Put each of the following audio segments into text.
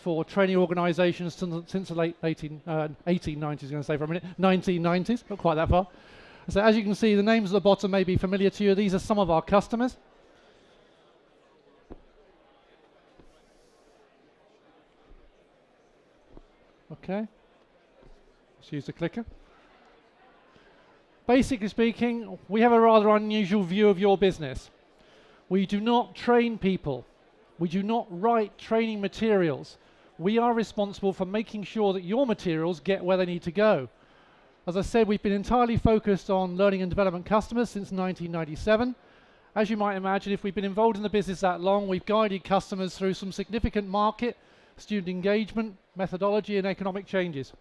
for training organisations since the late 1890s, going to say for a minute, 1990s, not quite that far. So as you can see, the names at the bottom may be familiar to you. These are some of our customers. Okay, let's use the clicker. Basically speaking, we have a rather unusual view of your business. We do not train people. We do not write training materials. We are responsible for making sure that your materials get where they need to go. As I said, we've been entirely focused on learning and development customers since 1997. As you might imagine, if we've been involved in the business that long, we've guided customers through some significant market, student engagement, methodology and economic changes.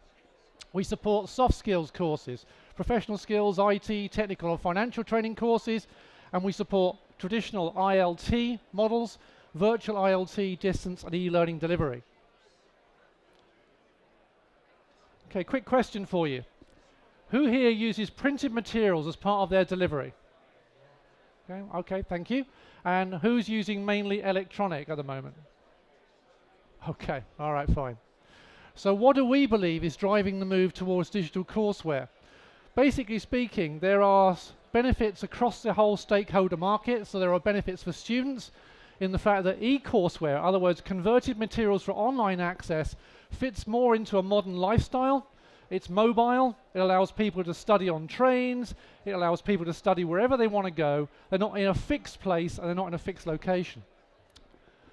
We support soft skills courses, professional skills, IT, technical and financial training courses, and we support traditional ILT models, virtual ILT, distance and e-learning delivery. Okay, quick question for you. Who here uses printed materials as part of their delivery? Okay, thank you. And who's using mainly electronic at the moment? Okay, all right, fine. So what do we believe is driving the move towards digital courseware? Basically speaking, there are benefits across the whole stakeholder market. So there are benefits for students in the fact that e-courseware, in other words, converted materials for online access, fits more into a modern lifestyle. It's mobile, it allows people to study on trains, it allows people to study wherever they want to go. They're not in a fixed place and they're not in a fixed location.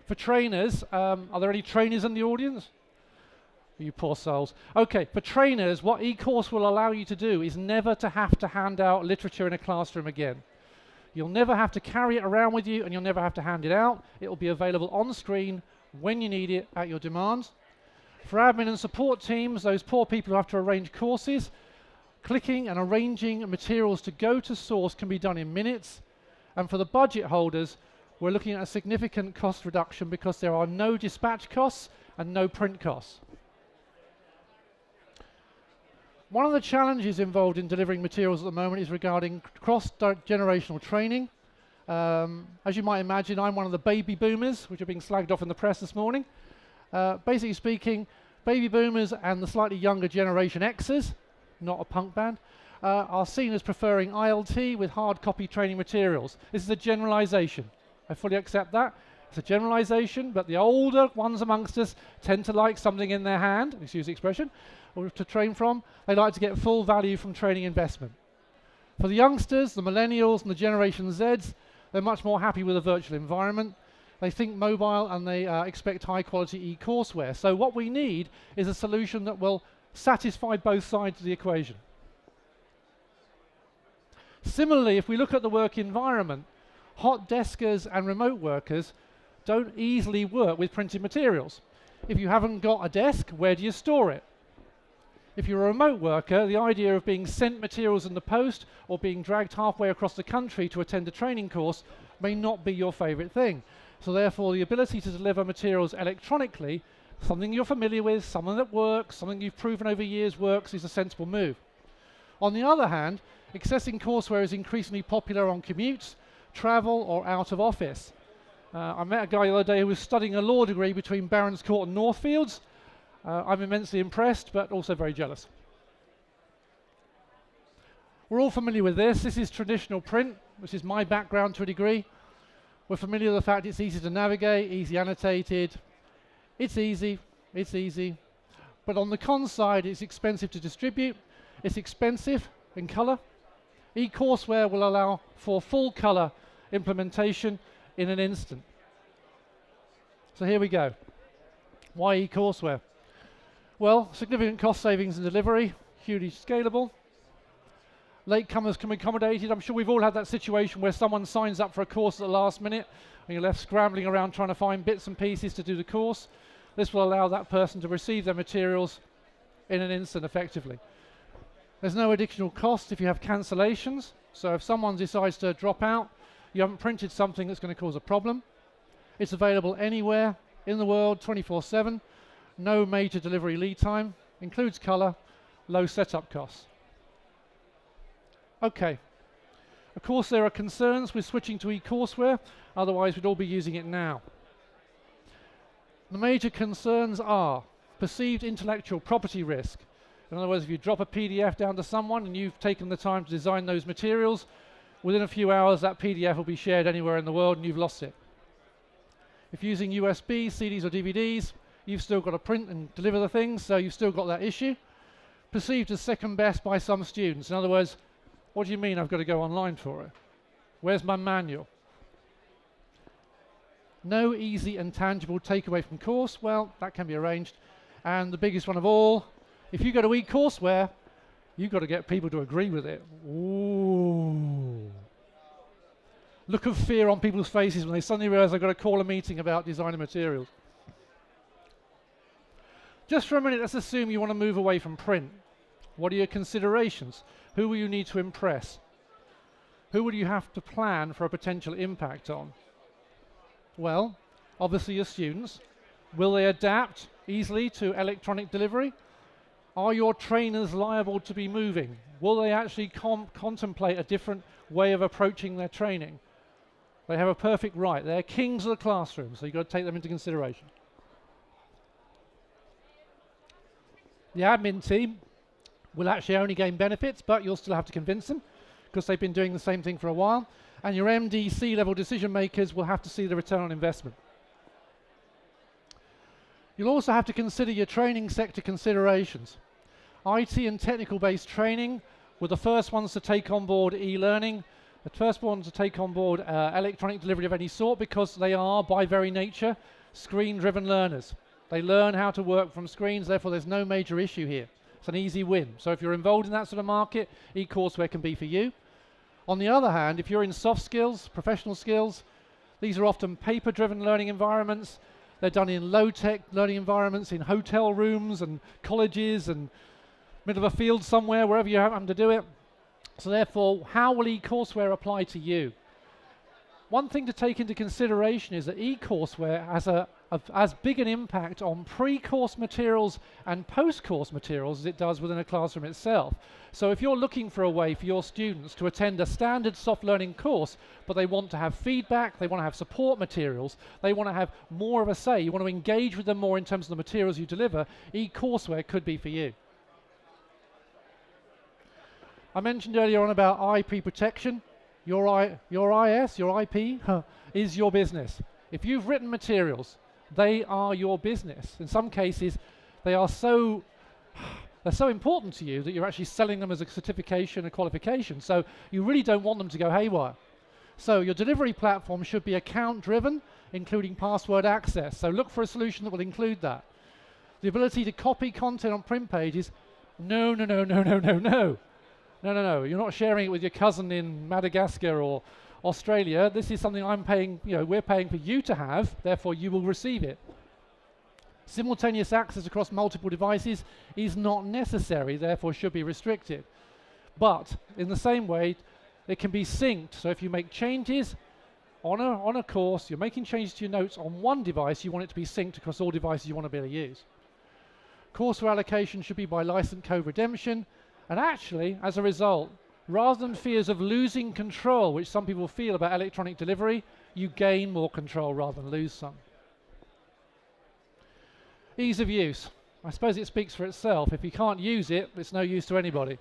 For trainers, are there any trainers in the audience? You poor souls. Okay, for trainers, what eCourse will allow you to do is never to have to hand out literature in a classroom again. You'll never have to carry it around with you and you'll never have to hand it out. It will be available on screen when you need it at your demand. For admin and support teams, those poor people who have to arrange courses, clicking and arranging materials to go to source can be done in minutes. And for the budget holders, we're looking at a significant cost reduction because there are no dispatch costs and no print costs. One of the challenges involved in delivering materials at the moment is regarding cross-generational training. As you might imagine, I'm one of the baby boomers, which are being slagged off in the press this morning. Basically speaking, baby boomers and the slightly younger generation Xers, not a punk band, are seen as preferring ILT with hard copy training materials. This is a generalization. I fully accept that. It's a generalization, but the older ones amongst us tend to like something in their hand, excuse the expression, or to train from. They like to get full value from training investment. For the youngsters, the millennials and the Generation Zs, they're much more happy with a virtual environment. They think mobile and they expect high quality e-courseware. So what we need is a solution that will satisfy both sides of the equation. Similarly, if we look at the work environment, hot deskers and remote workers don't easily work with printed materials. If you haven't got a desk, where do you store it? If you're a remote worker, the idea of being sent materials in the post or being dragged halfway across the country to attend a training course may not be your favorite thing. So therefore, the ability to deliver materials electronically, something you're familiar with, something that works, something you've proven over years works, is a sensible move. On the other hand, accessing courseware is increasingly popular on commutes, travel, or out of office. I met a guy the other day who was studying a law degree between Barons Court and Northfields. I'm immensely impressed, but also very jealous. We're all familiar with this. This is traditional print, which is my background to a degree. We're familiar with the fact it's easy to navigate, easy annotated. It's easy. But on the con side, it's expensive to distribute. It's expensive in color. E-courseware will allow for full color implementation in an instant. So here we go. Why e-courseware? Well, significant cost savings in delivery, hugely scalable. Latecomers can be accommodated. I'm sure we've all had that situation where someone signs up for a course at the last minute and you're left scrambling around trying to find bits and pieces to do the course. This will allow that person to receive their materials in an instant effectively. There's no additional cost if you have cancellations. So if someone decides to drop out, you haven't printed something that's going to cause a problem. It's available anywhere in the world, 24/7. No major delivery lead time. Includes color, low setup costs. Okay. Of course, there are concerns with switching to e-courseware. Otherwise, we'd all be using it now. The major concerns are perceived intellectual property risk. In other words, if you drop a PDF down to someone and you've taken the time to design those materials, within a few hours that PDF will be shared anywhere in the world and you've lost it. If using USB, CDs or DVDs, you've still got to print and deliver the things, so you've still got that issue. Perceived as second best by some students. In other words, what do you mean I've got to go online for it? Where's my manual? No easy and tangible takeaway from course. Well, that can be arranged. And the biggest one of all, if you go to e-courseware, you've got to get people to agree with it. Ooh. Look of fear on people's faces when they suddenly realize they've got to call a meeting about designing materials. Just for a minute, let's assume you want to move away from print. What are your considerations? Who will you need to impress? Who will you have to plan for a potential impact on? Well, obviously your students. Will they adapt easily to electronic delivery? Are your trainers liable to be moving? Will they actually contemplate a different way of approaching their training? They have a perfect right. They're kings of the classroom, so you've got to take them into consideration. The admin team will actually only gain benefits, but you'll still have to convince them because they've been doing the same thing for a while. And your MDC level decision makers will have to see the return on investment. You'll also have to consider your training sector considerations. IT and technical based training were the first ones to take on board e-learning, the first ones to take on board electronic delivery of any sort, because they are by very nature screen driven learners. They learn how to work from screens, therefore there's no major issue here. It's an easy win. So if you're involved in that sort of market, e-courseware can be for you. On the other hand, if you're in soft skills, professional skills, these are often paper-driven learning environments. They're done in low-tech learning environments, in hotel rooms and colleges and middle of a field somewhere, wherever you happen to do it. So therefore, how will e-courseware apply to you? One thing to take into consideration is that e-courseware has as big an impact on pre-course materials and post-course materials as it does within a classroom itself. So if you're looking for a way for your students to attend a standard soft learning course, but they want to have feedback, they want to have support materials, they want to have more of a say, you want to engage with them more in terms of the materials you deliver, e-courseware could be for you. I mentioned earlier on about IP protection. Your IP is your business. If you've written materials, they are your business. In some cases, they're so important to you that you're actually selling them as a certification, a qualification. So you really don't want them to go haywire. So your delivery platform should be account-driven, including password access. So look for a solution that will include that. The ability to copy content on print pages, no. You're not sharing it with your cousin in Madagascar or Australia. This is something I'm paying, we're paying for you to have, therefore you will receive it. Simultaneous access across multiple devices is not necessary, therefore should be restricted. But in the same way, it can be synced. So if you make changes on a course, you're making changes to your notes on one device, you want it to be synced across all devices you want to be able to use. Courseware allocation should be by license code redemption. And actually, as a result, rather than fears of losing control, which some people feel about electronic delivery, you gain more control rather than lose some. Ease of use. I suppose it speaks for itself. If you can't use it, it's no use to anybody.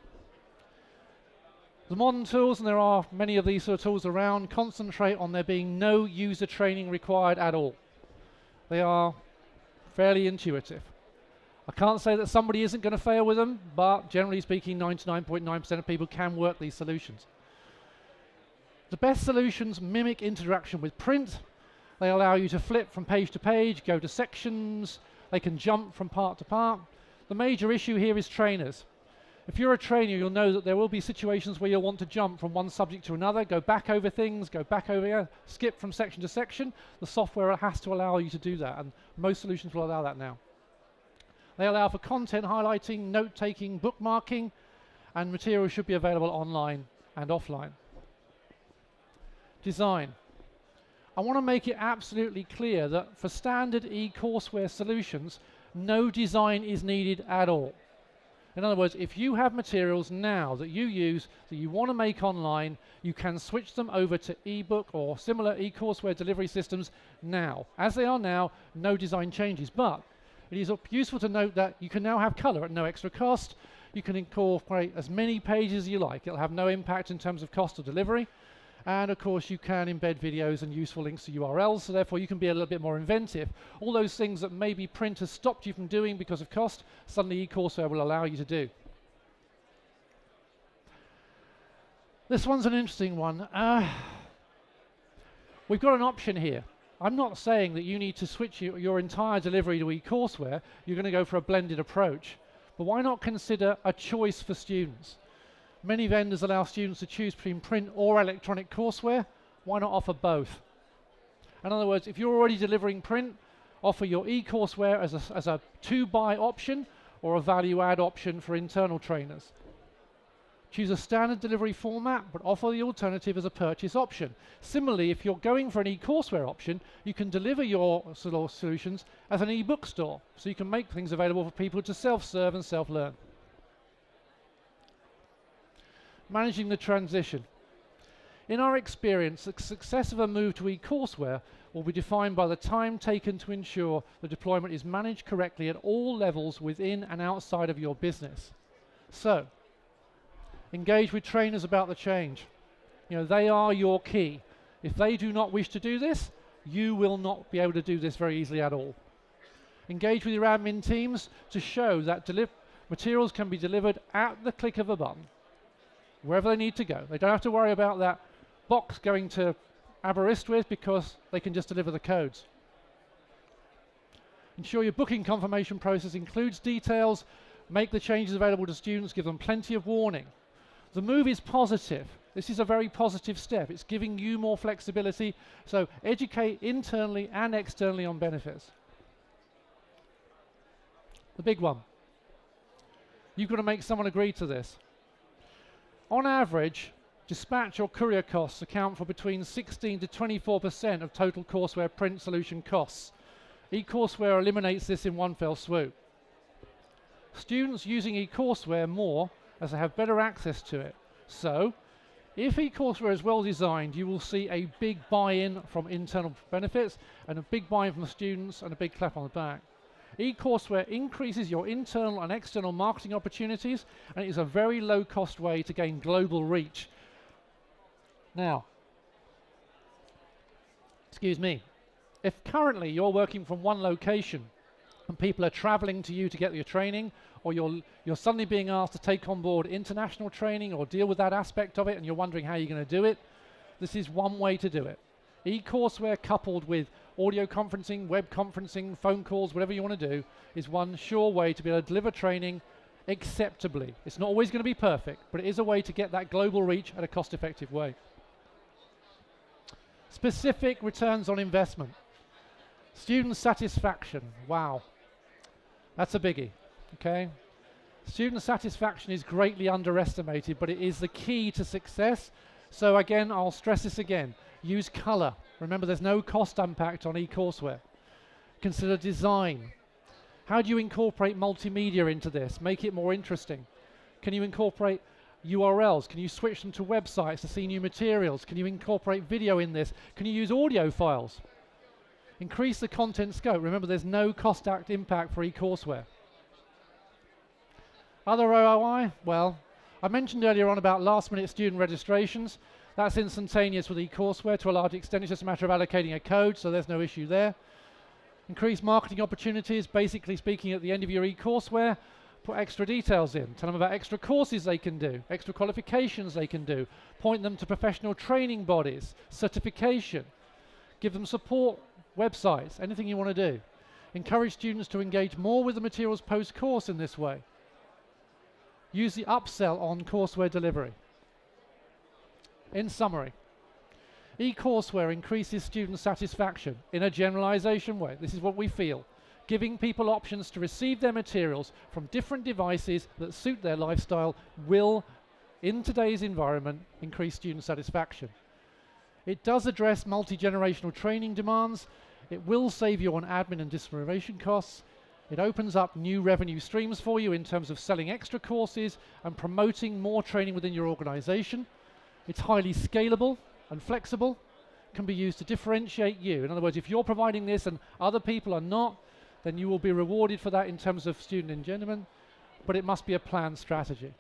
The modern tools, and there are many of these sort of tools around, concentrate on there being no user training required at all. They are fairly intuitive. I can't say that somebody isn't going to fail with them, but generally speaking, 99.9% of people can work these solutions. The best solutions mimic interaction with print. They allow you to flip from page to page, go to sections, they can jump from part to part. The major issue here is trainers. If you're a trainer, you'll know that there will be situations where you'll want to jump from one subject to another, go back over things, go back over here, skip from section to section. The software has to allow you to do that, and most solutions will allow that now. They allow for content highlighting, note-taking, bookmarking, and materials should be available online and offline. Design. I want to make it absolutely clear that for standard e-courseware solutions, no design is needed at all. In other words, if you have materials now that you use, that you want to make online, you can switch them over to ebook or similar e-courseware delivery systems now. As they are now, no design changes, but it is useful to note that you can now have color at no extra cost. You can incorporate as many pages as you like. It'll have no impact in terms of cost of delivery. And of course you can embed videos and useful links to URLs, so therefore you can be a little bit more inventive. All those things that maybe print has stopped you from doing because of cost, suddenly e-courseware will allow you to do. This one's an interesting one. We've got an option here. I'm not saying that you need to switch your entire delivery to e-courseware. You're going to go for a blended approach. But why not consider a choice for students? Many vendors allow students to choose between print or electronic courseware. Why not offer both? In other words, if you're already delivering print, offer your e-courseware as a to-buy option or a value-add option for internal trainers. Choose a standard delivery format, but offer the alternative as a purchase option. Similarly, if you're going for an e-courseware option, you can deliver your solutions as an e-book store, so you can make things available for people to self-serve and self-learn. Managing the transition. In our experience, the success of a move to e-courseware will be defined by the time taken to ensure the deployment is managed correctly at all levels within and outside of your business. So, engage with trainers about the change. They are your key. If they do not wish to do this, you will not be able to do this very easily at all. Engage with your admin teams to show that materials can be delivered at the click of a button, wherever they need to go. They don't have to worry about that box going to Aberystwyth because they can just deliver the codes. Ensure your booking confirmation process includes details, make the changes available to students, give them plenty of warning. The move is positive. This is a very positive step. It's giving you more flexibility, so educate internally and externally on benefits. The big one. You've got to make someone agree to this. On average, dispatch or courier costs account for between 16 to 24% of total courseware print solution costs. E-courseware eliminates this in one fell swoop. Students using e-courseware more as they have better access to it. So, if e-courseware is well designed, you will see a big buy-in from internal benefits and a big buy-in from the students and a big clap on the back. E-courseware increases your internal and external marketing opportunities, and it is a very low-cost way to gain global reach. Now, excuse me, if currently you're working from one location and people are traveling to you to get your training, or you're suddenly being asked to take on board international training or deal with that aspect of it and you're wondering how you're going to do it, this is one way to do it. E-courseware coupled with audio conferencing, web conferencing, phone calls, whatever you want to do, is one sure way to be able to deliver training acceptably. It's not always going to be perfect, but it is a way to get that global reach at a cost-effective way. Specific returns on investment. Student satisfaction. Wow. That's a biggie. Okay? Student satisfaction is greatly underestimated, but it is the key to success. So again, I'll stress this again. Use color. Remember, there's no cost impact on e-courseware. Consider design. How do you incorporate multimedia into this? Make it more interesting. Can you incorporate URLs? Can you switch them to websites to see new materials? Can you incorporate video in this? Can you use audio files? Increase the content scope. Remember, there's no cost impact for e-courseware. Other ROI? Well, I mentioned earlier on about last-minute student registrations. That's instantaneous with e-courseware to a large extent. It's just a matter of allocating a code, so there's no issue there. Increase marketing opportunities, basically speaking, at the end of your e-courseware, put extra details in. Tell them about extra courses they can do, extra qualifications they can do. Point them to professional training bodies, certification. Give them support websites, anything you want to do. Encourage students to engage more with the materials post-course in this way. Use the upsell on courseware delivery. In summary, e-courseware increases student satisfaction in a generalization way. This is what we feel. Giving people options to receive their materials from different devices that suit their lifestyle will, in today's environment, increase student satisfaction. It does address multi-generational training demands. It will save you on admin and distribution costs. It opens up new revenue streams for you in terms of selling extra courses and promoting more training within your organization. It's highly scalable and flexible, can be used to differentiate you. In other words, if you're providing this and other people are not, then you will be rewarded for that in terms of student engagement, but it must be a planned strategy.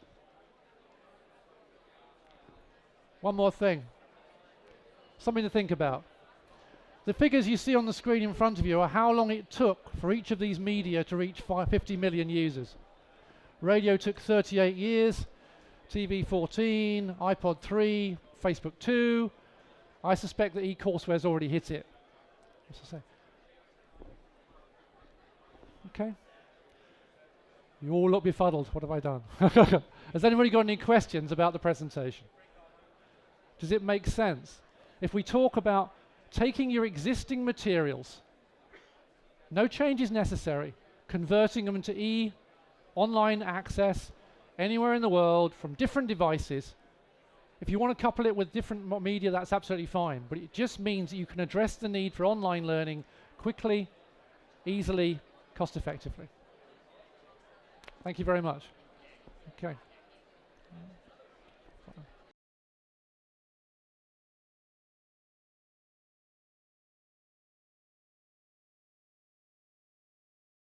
One more thing, something to think about. The figures you see on the screen in front of you are how long it took for each of these media to reach 50 million users. Radio took 38 years, TV 14, iPod 3, Facebook 2. I suspect that e-courseware's already hit it. What's to say? Okay. You all look befuddled. What have I done? Has anybody got any questions about the presentation? Does it make sense? If we talk about taking your existing materials, no change is necessary, converting them into online access anywhere in the world from different devices. If you want to couple it with different media, that's absolutely fine, but it just means that you can address the need for online learning quickly, easily, cost effectively. Thank you very much. Okay.